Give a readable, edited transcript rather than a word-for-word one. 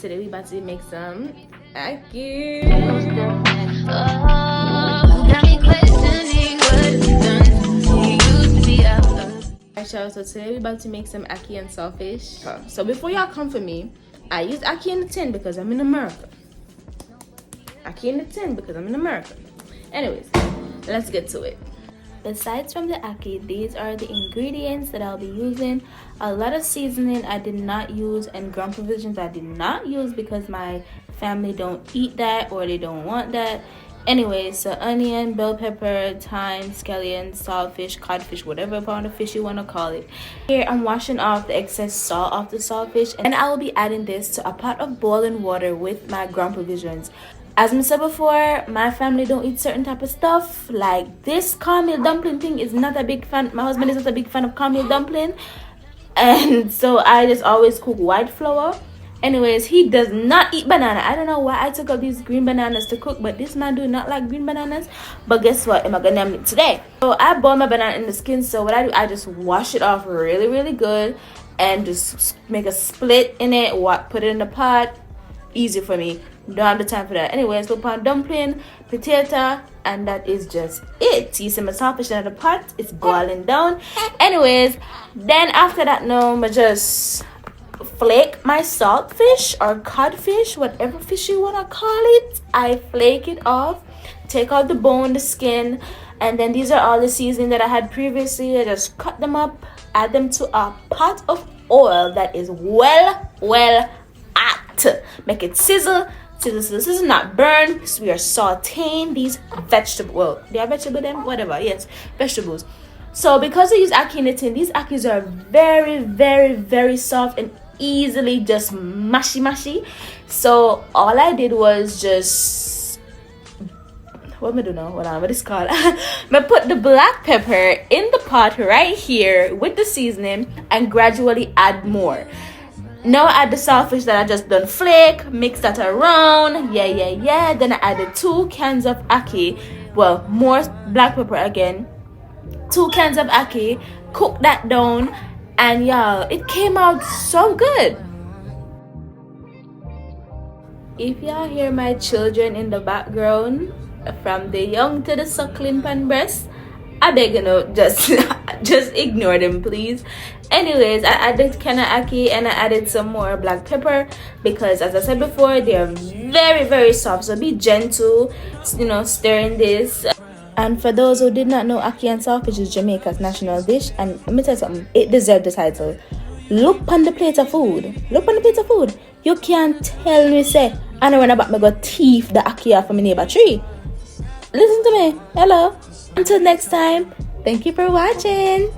today we about to make some ackee. So today we about to make some ackee and saltfish. So before y'all come for me, I use ackee in the tin because I'm in America. Ackee in the tin because I'm in America. Anyways, let's get to it. Besides from the ackee, these are the ingredients that I'll be using. A lot of seasoning I did not use, and ground provisions I did not use because my family don't eat that or they don't want that. Anyways, so onion, bell pepper, thyme, scallion, saltfish, codfish, whatever pound of fish you want to call it. Here I'm washing off the excess salt off the saltfish, and I will be adding this to a pot of boiling water with my ground provisions. As I said before, my family don't eat certain type of stuff. Like this cornmeal dumpling thing is not a big fan. My husband is not a big fan of cornmeal dumpling. And so I just always cook white flour. Anyways, he does not eat banana. I don't know why I took up these green bananas to cook, but this man do not like green bananas. But guess what? Am I gonna name it today? So I boil my banana in the skin. So what I do, I just wash it off really, really good and just make a split in it. Put it in the pot. Easy for me. Don't have the time for that. Anyways, look on dumpling, potato, and that is just it. You see my saltfish in the pot, it's boiling down. Anyways, then after that, now I just flake my saltfish or codfish, whatever fish you wanna call it. I flake it off, take out the bone, the skin, and then these are all the seasoning that I had previously. I just cut them up, add them to a pot of oil that is well hot. Make it sizzle. This is not burn because we are sauteing these vegetables. Well, they are vegetable then, whatever. Yes, vegetables. So because I use ackee in the tin, these ackees are very soft and easily just mushy. So all I did was just, what am I doing now? What is it called? I put the black pepper in the pot right here with the seasoning and gradually add more. Now I add the saltfish that I just done flake, mix that around, yeah. Then I added 2 cans of ackee, well, more black pepper again, 2 cans of ackee, cook that down, and y'all, it came out so good. If y'all hear my children in the background, from the young to the suckling pan breast, I beg you know, just ignore them, please. Anyways, I added can of ackee and I added some more black pepper because, as I said before, they are very soft. So be gentle, you know, stirring this. And for those who did not know, ackee and saltfish is Jamaica's national dish. And let me tell you something, it deserves the title. Look on the plate of food. Look on the plate of food. You can't tell me say, I know when I got thief the ackee off of my neighbor tree. Listen to me. Hello. Until next time, thank you for watching.